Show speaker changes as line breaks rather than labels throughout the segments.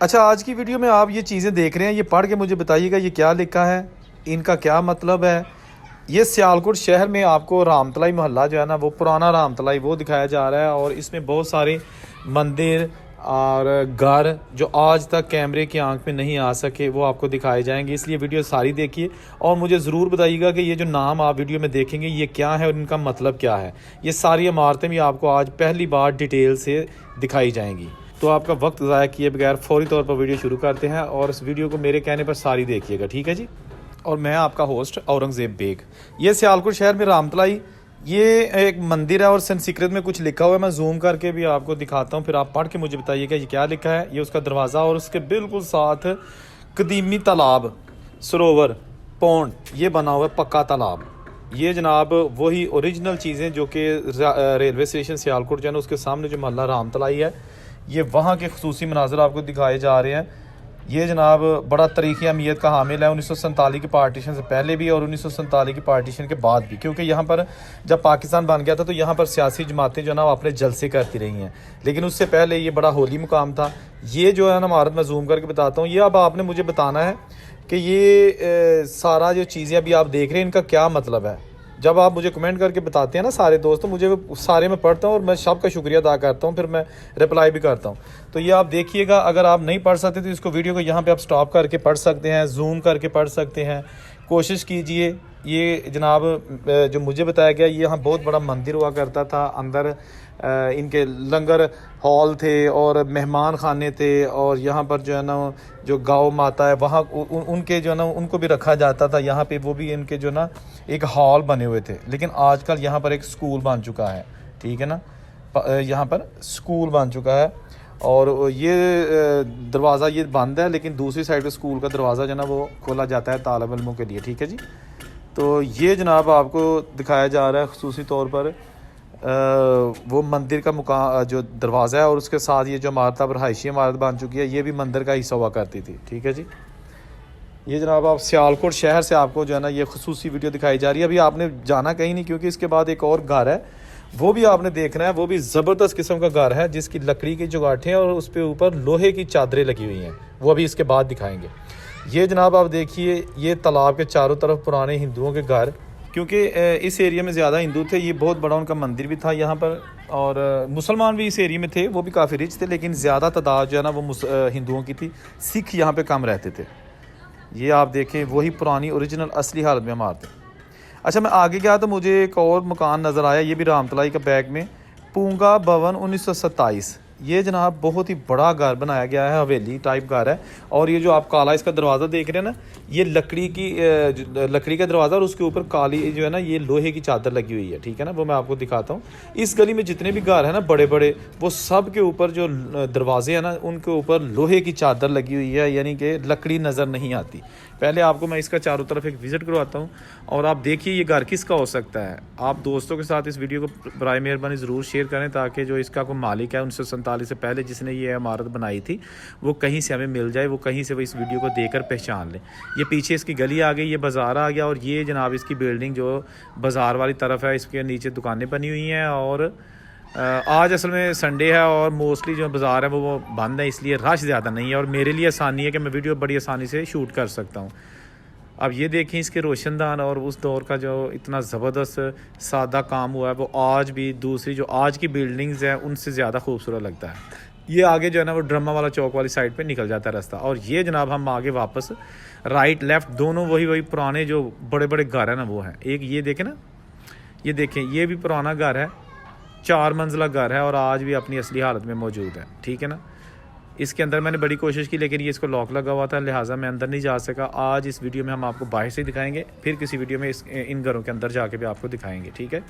अच्छा, आज की वीडियो में आप ये चीज़ें देख रहे हैं, ये पढ़ के मुझे बताइएगा ये क्या लिखा है, इनका क्या मतलब है। ये सियालकोट शहर में आपको रामतलाई मोहल्ला जो है ना, वो पुराना रामतलाई वो दिखाया जा रहा है। और इसमें बहुत सारे मंदिर और घर जो आज तक कैमरे की आंख में नहीं आ सके वो आपको दिखाए जाएंगे। इसलिए वीडियो सारी देखिए और मुझे ज़रूर बताइएगा कि ये जो नाम आप वीडियो में देखेंगे ये क्या है और इनका मतलब क्या है। ये सारी इमारतें भी आपको आज पहली बार डिटेल से दिखाई जाएंगी। तो आपका वक्त ज़ाया किए बगैर फौरी तौर पर वीडियो शुरू करते हैं और इस वीडियो को मेरे कहने पर सारी देखिएगा, ठीक है जी। और मैं आपका होस्ट औरंगज़ेब बेग। ये सियालकोट शहर में रामतलाई ये एक मंदिर है और संस्कृत में कुछ लिखा हुआ है। मैं जूम करके भी आपको दिखाता हूँ, फिर आप पढ़ के मुझे बताइएगा ये क्या लिखा है। ये उसका दरवाज़ा और उसके बिल्कुल साथ कदीमी तालाब, सरोवर, पौंड ये बना हुआ है, पक्का तालाब। ये जनाब वही ओरिजिनल चीज़ें जो कि रेलवे स्टेशन सियालकोट जो है ना उसके सामने जो मोहल्ला रामतलाई है, ये वहाँ के खसूसी मनाजर आपको दिखाए जा रहे हैं। ये जनाब बड़ा तारीख़ी अहमियत का हामिल है 1947 के पार्टीशन से पहले भी और 1947 के पार्टीशन के बाद भी, क्योंकि यहाँ पर जब पाकिस्तान बन गया था तो यहाँ पर सियासी जमातें जो ना अपने जलसे करती रही हैं, लेकिन उससे पहले ये बड़ा होली मुकाम था। ये जो है ना इमारत मैं जूम करके बताता हूँ। ये अब आपने मुझे बताना है कि ये सारा जो चीज़ें अभी आप देख रहे हैं इनका क्या मतलब है। जब आप मुझे कमेंट करके बताते हैं ना सारे दोस्तों, मुझे वो सारे मैं पढ़ता हूँ और मैं सबका शुक्रिया अदा करता हूँ, फिर मैं रिप्लाई भी करता हूँ। तो ये आप देखिएगा, अगर आप नहीं पढ़ सकते तो इसको वीडियो को यहाँ पे आप स्टॉप करके पढ़ सकते हैं, जूम करके पढ़ सकते हैं, कोशिश कीजिए। ये जनाब जो मुझे बताया गया, ये यहाँ बहुत बड़ा मंदिर हुआ करता था। अंदर इनके लंगर हॉल थे और मेहमान खाने थे और यहाँ पर जो है ना जो गौ माता है वहाँ उनके जो है ना उनको भी रखा जाता था यहाँ पे। वो भी इनके जो ना एक हॉल बने हुए थे, लेकिन आजकल यहाँ पर एक स्कूल बन चुका है, ठीक है ना। यहाँ पर स्कूल बन चुका है और ये दरवाज़ा ये बंद है, लेकिन दूसरी साइड पे स्कूल का दरवाज़ा जो है ना वो खोला जाता है तालिब इल्मों के लिए, ठीक है जी। तो ये जनाब आपको दिखाया जा रहा है ख़ुसूसी तौर पर वो मंदिर का जो दरवाज़ा है और उसके साथ ये जो इमारत अब रहायशी इमारत बन चुकी है, ये भी मंदिर का हिस्सा हुआ करती थी, ठीक है जी। ये जनाब आप सियालकोट शहर से आपको जो है ना ये ख़ुसूसी वीडियो दिखाई जा रही है। अभी आपने जाना कहीं नहीं, क्योंकि इसके बाद एक और घर है वो भी आपने देखना है। वो भी ज़बरदस्त किस्म का घर है जिसकी लकड़ी की जुगाटें हैं और उस पर ऊपर लोहे की चादरें लगी हुई हैं, वो अभी इसके बाद दिखाएंगे। ये जनाब आप देखिए, ये तालाब के चारों तरफ पुराने हिंदुओं के घर, क्योंकि इस एरिया में ज़्यादा हिंदू थे। ये बहुत बड़ा उनका मंदिर भी था यहाँ पर, और मुसलमान भी इस एरिया में थे, वो भी काफ़ी रिच थे, लेकिन ज़्यादा तादाद जो है ना वो हिंदुओं की थी। सिख यहाँ पे कम रहते थे। ये आप देखें वही पुरानी ओरिजिनल असली हालत में इमारतें। अच्छा, मैं आगे गया तो मुझे एक और मकान नज़र आया, ये भी रामतलाई का बैग में, पूंगा भवन 1927। ये जनाब बहुत ही बड़ा घर बनाया गया है, हवेली टाइप घर है। और ये जो आप काला इसका दरवाज़ा देख रहे हैं ना, ये लकड़ी का दरवाज़ा और उसके ऊपर काली जो है ना ये लोहे की चादर लगी हुई है, ठीक है ना। वो मैं आपको दिखाता हूँ। इस गली में जितने भी घर हैं ना बड़े बड़े, वो सब के ऊपर जो दरवाजे हैं ना उनके ऊपर लोहे की चादर लगी हुई है, यानी कि लकड़ी नज़र नहीं आती। पहले आपको मैं इसका चारों तरफ एक विज़िट करवाता हूँ और आप देखिए ये घर किसका हो सकता है। आप दोस्तों के साथ इस वीडियो को बराए मेहरबानी ज़रूर शेयर करें, ताकि जो इसका कोई मालिक है 1947 से पहले जिसने ये इमारत बनाई थी वो कहीं से हमें मिल जाए, वो कहीं से वो इस वीडियो को देखकर पहचान लें। ये पीछे इसकी गली आ गई, ये बाज़ार आ गया और ये जनाब इसकी बिल्डिंग जो बाज़ार वाली तरफ है, इसके नीचे दुकानें बनी हुई हैं। और आज असल में संडे है और मोस्टली जो बाज़ार है वो बंद है, इसलिए रश ज़्यादा नहीं है और मेरे लिए आसानी है कि मैं वीडियो बड़ी आसानी से शूट कर सकता हूँ। अब ये देखें इसके रोशनदान और उस दौर का जो इतना ज़बरदस्त सादा काम हुआ है, वो आज भी दूसरी जो आज की बिल्डिंग्स हैं उनसे ज़्यादा खूबसूरत लगता है। ये आगे जो है ना वो ड्रामा वाला चौक वाली साइड पे निकल जाता है रास्ता। और ये जनाब हम आगे वापस राइट लेफ़्ट दोनों वही पुराने जो बड़े बड़े घर हैं ना वो हैं। एक ये देखें ना, ये देखें ये भी पुराना घर है, 4 मंजिला घर है और आज भी अपनी असली हालत में मौजूद है, ठीक है ना। इसके अंदर मैंने बड़ी कोशिश की, लेकिन ये इसको लॉक लगा हुआ था, लिहाजा मैं अंदर नहीं जा सका। आज इस वीडियो में हम आपको बाहर से दिखाएंगे, फिर किसी वीडियो में इन घरों के अंदर जाके भी आपको दिखाएंगे, ठीक है।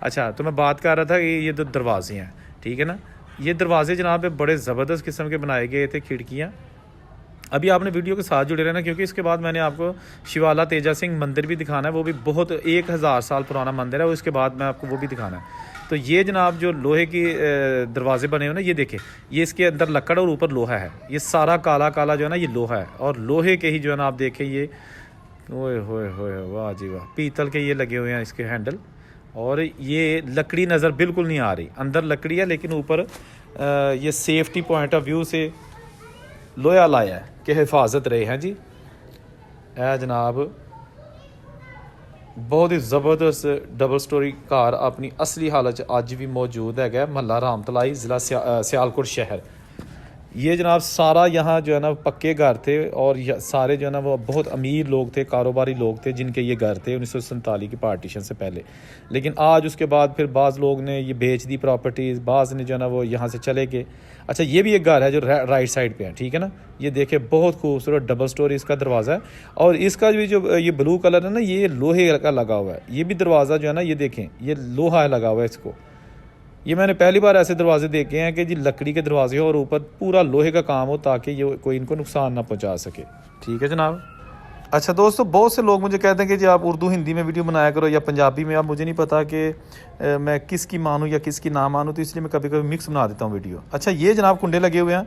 अच्छा, तो मैं बात कर रहा था कि ये जो दरवाजे हैं, ठीक है ना, ये दरवाजे जनाब बड़े ज़बरदस्त किस्म के बनाए गए थे, खिड़कियाँ। अभी आपने वीडियो के साथ जुड़े रहना, क्योंकि इसके बाद मैंने आपको शिवाला तेजा सिंह मंदिर भी दिखाना है। वो भी बहुत 1000 साल पुराना मंदिर है, और इसके बाद मैं आपको वो भी दिखाना है। तो ये जनाब जो लोहे की दरवाजे बने हुए ना, ये देखें, ये इसके अंदर लकड़ और ऊपर लोहा है। ये सारा काला काला जो है ना ये लोहा है, और लोहे के ही जो है ना आप देखें ये ओए होए होए वाह जी वाह, पीतल के ये लगे हुए हैं इसके हैंडल। और ये लकड़ी नज़र बिल्कुल नहीं आ रही, अंदर लकड़ी है लेकिन ऊपर ये सेफ्टी पॉइंट ऑफ व्यू से लोया लाया है कि हिफाजत रहे हैं जी। है जनाब बहुत ही ज़बरदस्त डबल स्टोरी घर अपनी असली हालत अज भी मौजूद है महला रामतलाई ज़िला सियालकोट शहर। ये जनाब सारा यहाँ जो है ना पक्के घर थे और सारे जो है ना वो बहुत अमीर लोग थे, कारोबारी लोग थे जिनके ये घर थे 1947 की पार्टीशन से पहले। लेकिन आज उसके बाद फिर बाज़ लोग ने ये बेच दी प्रॉपर्टीज़, बाज़ ने जो है ना वो यहाँ से चले गए। अच्छा ये भी एक घर है जो राइट साइड पे है, ठीक है ना। ये देखे बहुत खूबसूरत डबल स्टोरी इसका दरवाज़ा है और इसका भी जो ये ब्लू कलर है ना ये लोहे का लगा हुआ है। ये भी दरवाज़ा जो है ना ये देखें ये लोहा लगा हुआ है इसको। ये मैंने पहली बार ऐसे दरवाजे देखे हैं कि जी लकड़ी के दरवाजे हो और ऊपर पूरा लोहे का काम हो ताकि ये कोई इनको नुकसान ना पहुंचा सके। ठीक है जनाब। अच्छा दोस्तों बहुत से लोग मुझे कहते हैं कि जी आप उर्दू हिंदी में वीडियो बनाया करो या पंजाबी में। अब मुझे नहीं पता कि मैं किसकी मानूँ या किसकी ना मानूँ, तो इसलिए मैं कभी कभी मिक्स बना देता हूँ वीडियो। अच्छा ये जनाब कुंडे लगे हुए हैं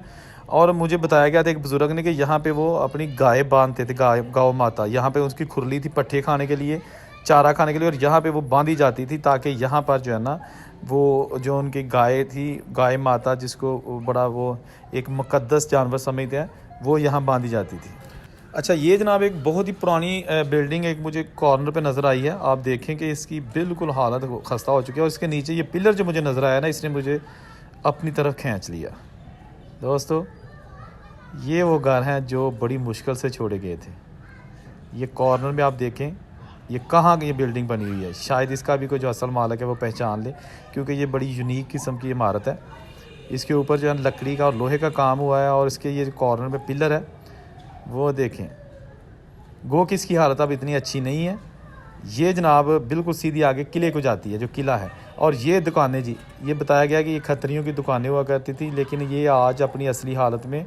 और मुझे बताया गया था एक बुज़ुर्ग ने कि यहाँ पे वो अपनी गाय बांधते थे, गौ माता। यहाँ पे उसकी खुरली थी पट्ठे खाने के लिए, चारा खाने के लिए, और यहाँ पे वो बांधी जाती थी ताकि यहाँ पर जो है ना वो जो उनकी गाय थी, गाय माता जिसको बड़ा वो एक मुक़द्दस जानवर समझते हैं, वो यहाँ बांधी जाती थी। अच्छा ये जनाब एक बहुत ही पुरानी बिल्डिंग एक मुझे कॉर्नर पे नज़र आई है। आप देखें कि इसकी बिल्कुल हालत खस्ता हो चुकी है और इसके नीचे ये पिलर जो मुझे नज़र आया ना इसने मुझे अपनी तरफ खींच लिया। दोस्तों ये वो घर हैं जो बड़ी मुश्किल से छोड़े गए थे। ये कॉर्नर में आप देखें ये कहाँ की ये बिल्डिंग बनी हुई है, शायद इसका भी कोई जो असल मालिक है वो पहचान ले, क्योंकि ये बड़ी यूनिक किस्म की इमारत है। इसके ऊपर जो है लकड़ी का और लोहे का काम हुआ है और इसके ये कॉर्नर में पिलर है वो देखें। गो कि इसकी हालत अब इतनी अच्छी नहीं है। ये जनाब बिल्कुल सीधी आगे किले को जाती है जो किला है। और ये दुकानें जी ये बताया गया कि ये खत्रियों की दुकानें हुआ करती थी, लेकिन ये आज अपनी असली हालत में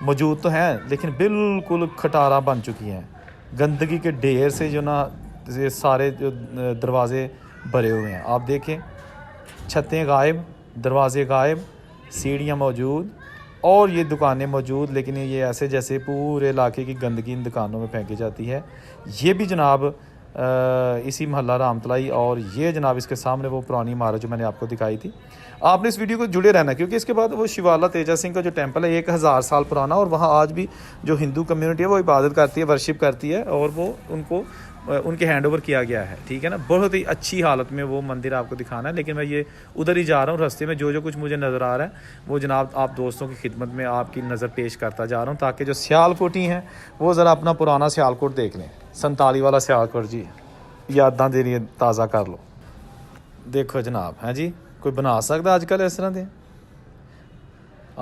मौजूद तो हैं लेकिन बिल्कुल खटारा बन चुकी हैं। गंदगी के ढेर से जो ना ये सारे जो दरवाज़े भरे हुए हैं। आप देखें छतें गायब, दरवाज़े गायब, सीढ़ियाँ मौजूद और ये दुकानें मौजूद, लेकिन ये ऐसे जैसे पूरे इलाके की गंदगी इन दुकानों में फेंकी जाती है। ये भी जनाब इसी महल्ला रामतलाई और ये जनाब इसके सामने वो पुरानी इमारत जो मैंने आपको दिखाई थी। आपने इस वीडियो को जुड़े रहना क्योंकि इसके बाद वो शिवाला तेजा सिंह का जो टेंपल है 1000 साल पुराना और वहाँ आज भी जो हिंदू कम्युनिटी है वो इबादत करती है, वर्शिप करती है और वो उनको उनके हैंड ओवर किया गया है। ठीक है ना। बहुत ही अच्छी हालत में वो मंदिर आपको दिखाना है, लेकिन मैं ये उधर ही जा रहा हूँ। रास्ते में जो कुछ मुझे नज़र आ रहा है वो जनाब आप दोस्तों की खिदमत में आपकी नज़र पेश करता जा रहा हूँ ताकि जो सियालकोटी हैं वो ज़रा अपना पुराना सियालकोट देख लें। 47 वाला सियालकोट जी यादां दे रही ताज़ा कर लो। देखो जनाब हैं जी कोई बना सकता आजकल इस तरह के।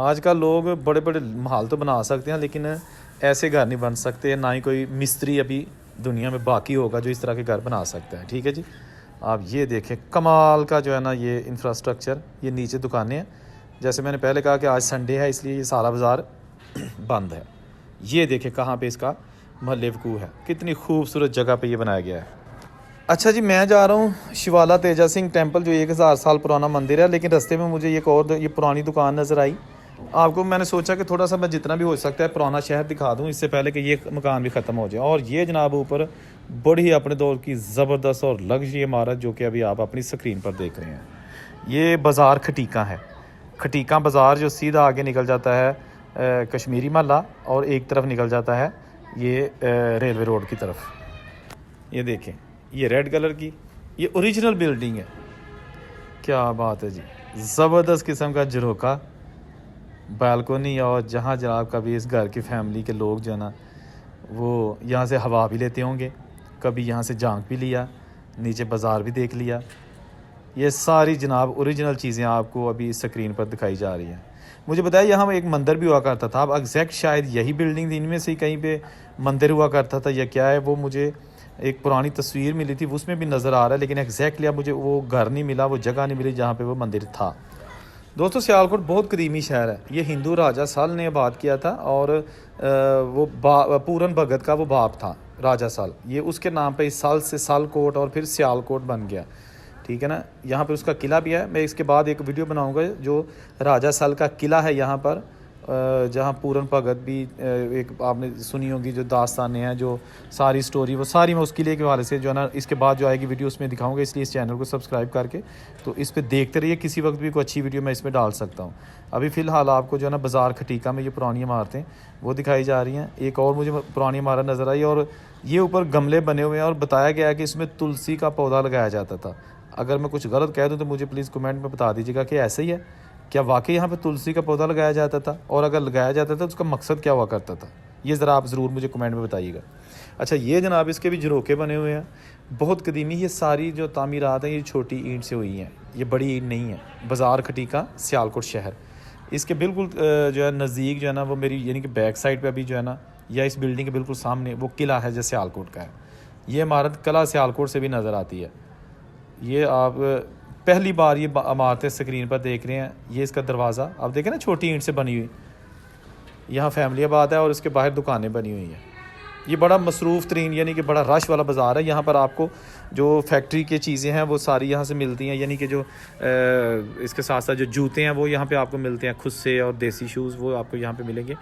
आजकल लोग बड़े बड़े महल तो बना सकते हैं लेकिन ऐसे घर नहीं बन सकते, ना ही कोई मिस्त्री अभी दुनिया में बाकी होगा जो इस तरह के घर बना सकता है। ठीक है जी। आप ये देखें कमाल का जो है ना ये इंफ्रास्ट्रक्चर। ये नीचे दुकानें हैं, जैसे मैंने पहले कहा कि आज संडे है इसलिए ये सारा बाज़ार बंद है। ये देखें कहाँ पे इसका महल वकूफ़ है, कितनी खूबसूरत जगह पे ये बनाया गया है। अच्छा जी मैं जा रहा हूँ शिवाला तेजा सिंह टेंपल जो 1000 साल पुराना मंदिर है, लेकिन रास्ते में मुझे एक और ये पुरानी दुकान नज़र आई। आपको मैंने सोचा कि थोड़ा सा मैं जितना भी हो सकता है पुराना शहर दिखा दूं इससे पहले कि ये मकान भी ख़त्म हो जाए। और ये जनाब ऊपर बड़ी अपने दौर की ज़बरदस्त और लग्जरी इमारत जो कि अभी आप अपनी स्क्रीन पर देख रहे हैं। ये बाज़ार खटीका है, खटीका बाज़ार जो सीधा आगे निकल जाता है कश्मीरी महल्ला और एक तरफ निकल जाता है ये रेलवे रोड की तरफ। ये देखें ये रेड कलर की ये ओरिजिनल बिल्डिंग है। क्या बात है जी, ज़बरदस्त किस्म का झरोका, बालकोनी और जहाँ जनाब कभी इस घर की फैमिली के लोग जो है ना वो यहाँ से हवा भी लेते होंगे, कभी यहाँ से झांक भी लिया, नीचे बाज़ार भी देख लिया। ये सारी जनाब ओरिजिनल चीज़ें आपको अभी स्क्रीन पर दिखाई जा रही हैं। मुझे बताया यहाँ एक मंदिर भी हुआ करता था। अब एग्जैक्ट शायद यही बिल्डिंग थी, इनमें से ही कहीं पे मंदिर हुआ करता था या क्या है, वो मुझे एक पुरानी तस्वीर मिली थी उसमें भी नज़र आ रहा है, लेकिन एग्जैक्टली अब मुझे वो घर नहीं मिला, वो जगह नहीं मिली जहाँ पे वो मंदिर था। दोस्तों सियालकोट बहुत कदीमी शहर है। ये हिंदू राजा साल ने आबाद किया था और वो पूरन भगत का वो बाप था राजा साल, ये उसके नाम पे इस साल से सालकोट और फिर सियालकोट बन गया। ठीक है ना। यहाँ पे उसका किला भी है, मैं इसके बाद एक वीडियो बनाऊँगा जो राजा साल का किला है यहाँ पर जहाँ पूरन भगत भी एक आपने सुनी होगी जो दास्तानें हैं, जो सारी स्टोरी, वो सारी मैं उसके लिए के हवाले से जो है ना इसके बाद जो आएगी वीडियो उसमें दिखाऊंगा। इसलिए इस चैनल को सब्सक्राइब करके तो इस पर देखते रहिए, किसी वक्त भी कोई अच्छी वीडियो मैं इसमें डाल सकता हूँ। अभी फ़िलहाल आपको जो है ना बाज़ार खटीका में ये पुरानी इमारतें वो दिखाई जा रही हैं। एक और मुझे पुरानी इमारत नज़र आई और ये ऊपर गमले बने हुए हैं और बताया गया है कि इसमें तुलसी का पौधा लगाया जाता था। अगर मैं कुछ गलत कह दूँ तो मुझे प्लीज़ कमेंट में बता दीजिएगा कि ऐसे ही है, क्या वाकई यहाँ पे तुलसी का पौधा लगाया जाता था, और अगर लगाया जाता था तो उसका मकसद क्या हुआ करता था, ये ज़रा आप ज़रूर मुझे कमेंट में बताइएगा। अच्छा, ये जनाब इसके भी झरोके बने हुए हैं, बहुत कदीमी। ये सारी जो तामीरात हैं ये छोटी ईंट से हुई हैं, ये बड़ी ईंट नहीं है। बाज़ार खटीका, सियालकोट शहर, इसके बिल्कुल जो है नज़दीक जो है ना वो मेरी यानी कि बैक साइड पर अभी जो है ना, या इस बिल्डिंग के बिल्कुल सामने वो किला है जो सियालकोट का है। ये इमारत किला सियालकोट से भी नज़र आती है। ये आप पहली बार ये इमारतें स्क्रीन पर देख रहे हैं। ये इसका दरवाज़ा आप देखें ना, छोटी ईंट से बनी हुई। यहाँ फैमिली आबाद है और इसके बाहर दुकानें बनी हुई हैं। ये बड़ा मसरूफ़ तरीन यानी कि बड़ा रश वाला बाज़ार है। यहाँ पर आपको जो फैक्ट्री की चीज़ें हैं वो सारी यहाँ से मिलती हैं, यानी कि जो इसके साथ साथ जो जूते हैं वो यहाँ पे आपको मिलते हैं खुद से, और देसी शूज़ वो आपको यहाँ पे मिलेंगे।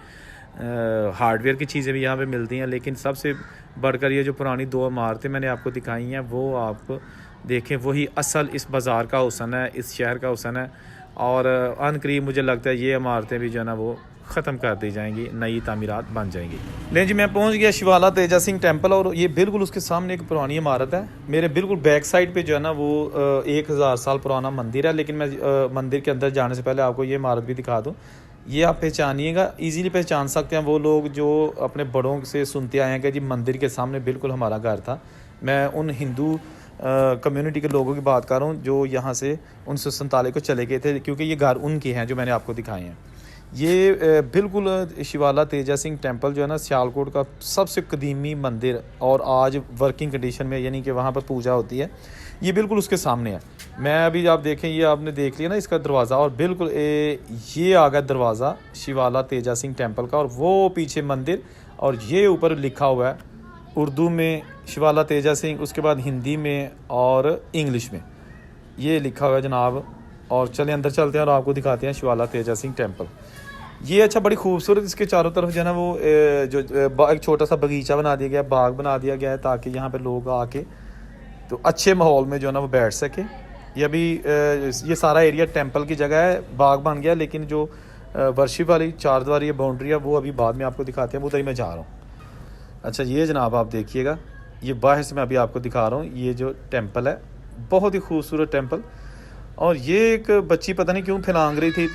हार्डवेयर की चीज़ें भी यहाँ पे मिलती हैं। लेकिन सबसे बढ़कर ये जो पुरानी दो इमारतें मैंने आपको दिखाई हैं वो आप देखें, वही असल इस बाज़ार का हुस्न है, इस शहर का हुस्न है। और अनकरीब मुझे लगता है ये इमारतें भी जो है ना वो ख़त्म कर दी जाएंगी, नई तामीरात बन जाएंगी। लेकिन जी मैं पहुंच गया शिवाला तेजा सिंह टेम्पल, और ये बिल्कुल उसके सामने एक पुरानी इमारत है। मेरे बिल्कुल बैक साइड पे जो है ना वो 1000 साल पुराना मंदिर है। लेकिन मैं मंदिर के अंदर जाने से पहले आपको ये इमारत भी दिखा दूँ। ये आप पहचानिएगा, ईज़िली पहचान सकते हैं वो लोग जो अपने बड़ों से सुनते आए हैं कि जी मंदिर के सामने बिल्कुल हमारा घर था। मैं उन हिंदू कम्युनिटी के लोगों की बात कर रहा हूँ जो यहाँ से 1947 को चले गए थे, क्योंकि ये घर उनके हैं जो मैंने आपको दिखाए हैं। ये बिल्कुल शिवाला तेजा सिंह टेम्पल जो है ना सियालकोट का सबसे कदीमी मंदिर, और आज वर्किंग कंडीशन में, यानी कि वहाँ पर पूजा होती है। ये बिल्कुल उसके सामने है। मैं अभी आप देखें, ये आपने देख लिया ना इसका दरवाज़ा, और बिल्कुल ये आ गया दरवाज़ा शिवाला तेजा सिंह टेम्पल का, और वो पीछे मंदिर, और ये ऊपर लिखा हुआ है उर्दू में शिवाला तेजा सिंह, उसके बाद हिंदी में और इंग्लिश में ये लिखा हुआ है जनाब। और चले अंदर चलते हैं और आपको दिखाते हैं शिवाला तेजा सिंह टेम्पल। ये अच्छा बड़ी खूबसूरत, इसके चारों तरफ जो है ना वो एक छोटा सा बगीचा बना दिया गया, बाग बना दिया गया है, ताकि यहाँ पे लोग आके तो अच्छे माहौल में जो है ना वो बैठ सके। ये अभी ये सारा एरिया टेम्पल की जगह है, बाग बन गया। लेकिन जो वर्शिप वाली चारद्वारी बाउंड्री है वो अभी बाद में आपको दिखाते हैं, वो उधर ही मैं जा रहा हूँ। अच्छा, ये जनाब आप देखिएगा, ये बाहर से मैं अभी आपको दिखा रहा हूँ। ये जो टेम्पल है बहुत ही खूबसूरत टेम्पल, और ये एक बच्ची पता नहीं क्यों फिलांग रही थी,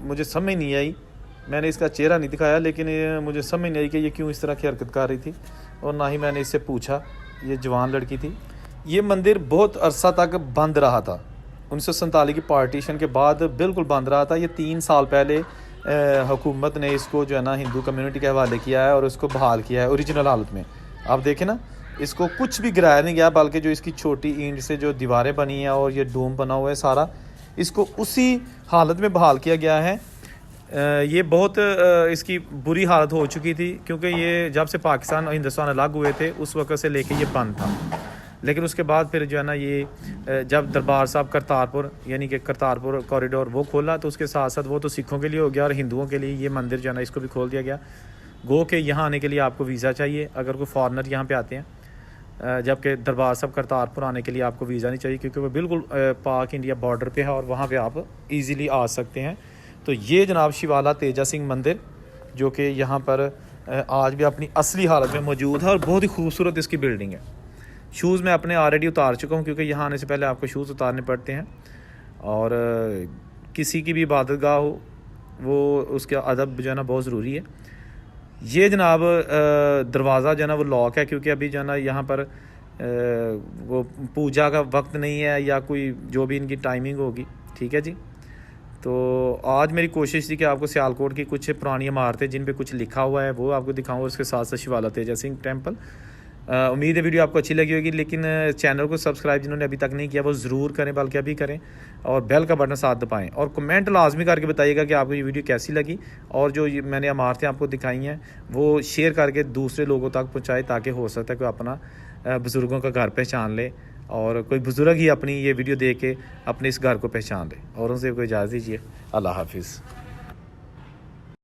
मुझे समझ नहीं आई। मैंने इसका चेहरा नहीं दिखाया, लेकिन मुझे समझ नहीं आई कि ये क्यों इस तरह की हरकत कर रही थी, और ना ही मैंने इससे पूछा। ये जवान लड़की थी। ये मंदिर बहुत अरसा तक बंद रहा था, 1947 की पार्टीशन के बाद बिल्कुल बंद रहा था। ये 3 साल पहले हुकूमत ने इसको जो है ना हिंदू कम्युनिटी के हवाले किया है और इसको बहाल किया है ओरिजिनल हालत में। आप देखें ना, इसको कुछ भी गिराया नहीं गया, बल्कि जो इसकी छोटी ईंट से जो दीवारें बनी हैं और ये डोम बना हुआ है सारा, इसको उसी हालत में बहाल किया गया है। ये बहुत इसकी बुरी हालत हो चुकी थी, क्योंकि ये जब से पाकिस्तान और हिंदुस्तान अलग हुए थे उस वक्त से लेके ये बंद था। लेकिन उसके बाद फिर जो है ना ये जब दरबार साहब करतारपुर यानी कि करतारपुर कॉरिडोर वो खोला, तो उसके साथ साथ वो तो सिखों के लिए हो गया, और हिंदुओं के लिए ये मंदिर जो है ना इसको भी खोल दिया गया। गो के यहाँ आने के लिए आपको वीज़ा चाहिए अगर कोई फॉरनर यहाँ पे आते हैं, जबकि दरबार साहब करतारपुर आने के लिए आपको वीज़ा नहीं चाहिए, क्योंकि वो बिल्कुल पाक इंडिया बॉर्डर पे है और वहाँ पे आप इजीली आ सकते हैं। तो ये जनाब शिवाला तेजा सिंह मंदिर, जो कि यहाँ पर आज भी अपनी असली हालत में मौजूद है, और बहुत ही खूबसूरत इसकी बिल्डिंग है। शूज़ मैं अपने ऑलरेडी उतार चुका हूँ, क्योंकि यहाँ आने से पहले आपको शूज़ उतारने पड़ते हैं। और किसी की भी इबादत गाह हो वो उसका अदब जो है ना बहुत ज़रूरी है। ये जनाब दरवाज़ा जो है ना वो लॉक है, क्योंकि अभी जो है ना यहाँ पर वो पूजा का वक्त नहीं है, या कोई जो भी इनकी टाइमिंग होगी। ठीक है जी। तो आज मेरी कोशिश थी कि आपको सियालकोट की कुछ पुरानी इमारतें जिन पे कुछ लिखा हुआ है वो आपको दिखाऊँ, और उसके साथ साथ शिवाला तेजा सिंह टेम्पल। उम्मीद है वीडियो आपको अच्छी लगी होगी। लेकिन चैनल को सब्सक्राइब जिन्होंने अभी तक नहीं किया वो ज़रूर करें, बल्कि अभी करें, और बेल का बटन साथ दबाएं, और कमेंट लाजमी करके बताइएगा कि आपको ये वीडियो कैसी लगी, और जो मैंने इमारतें आपको दिखाई हैं वो शेयर करके दूसरे लोगों तक पहुँचाए, ताकि हो सकता है कोई अपना बुज़ुर्गों का घर पहचान ले, और कोई बुज़ुर्ग ही अपनी ये वीडियो देख के अपने इस घर को पहचान ले। और उनसे कोई इजाज़त दीजिए। अल्लाह हाफिज़।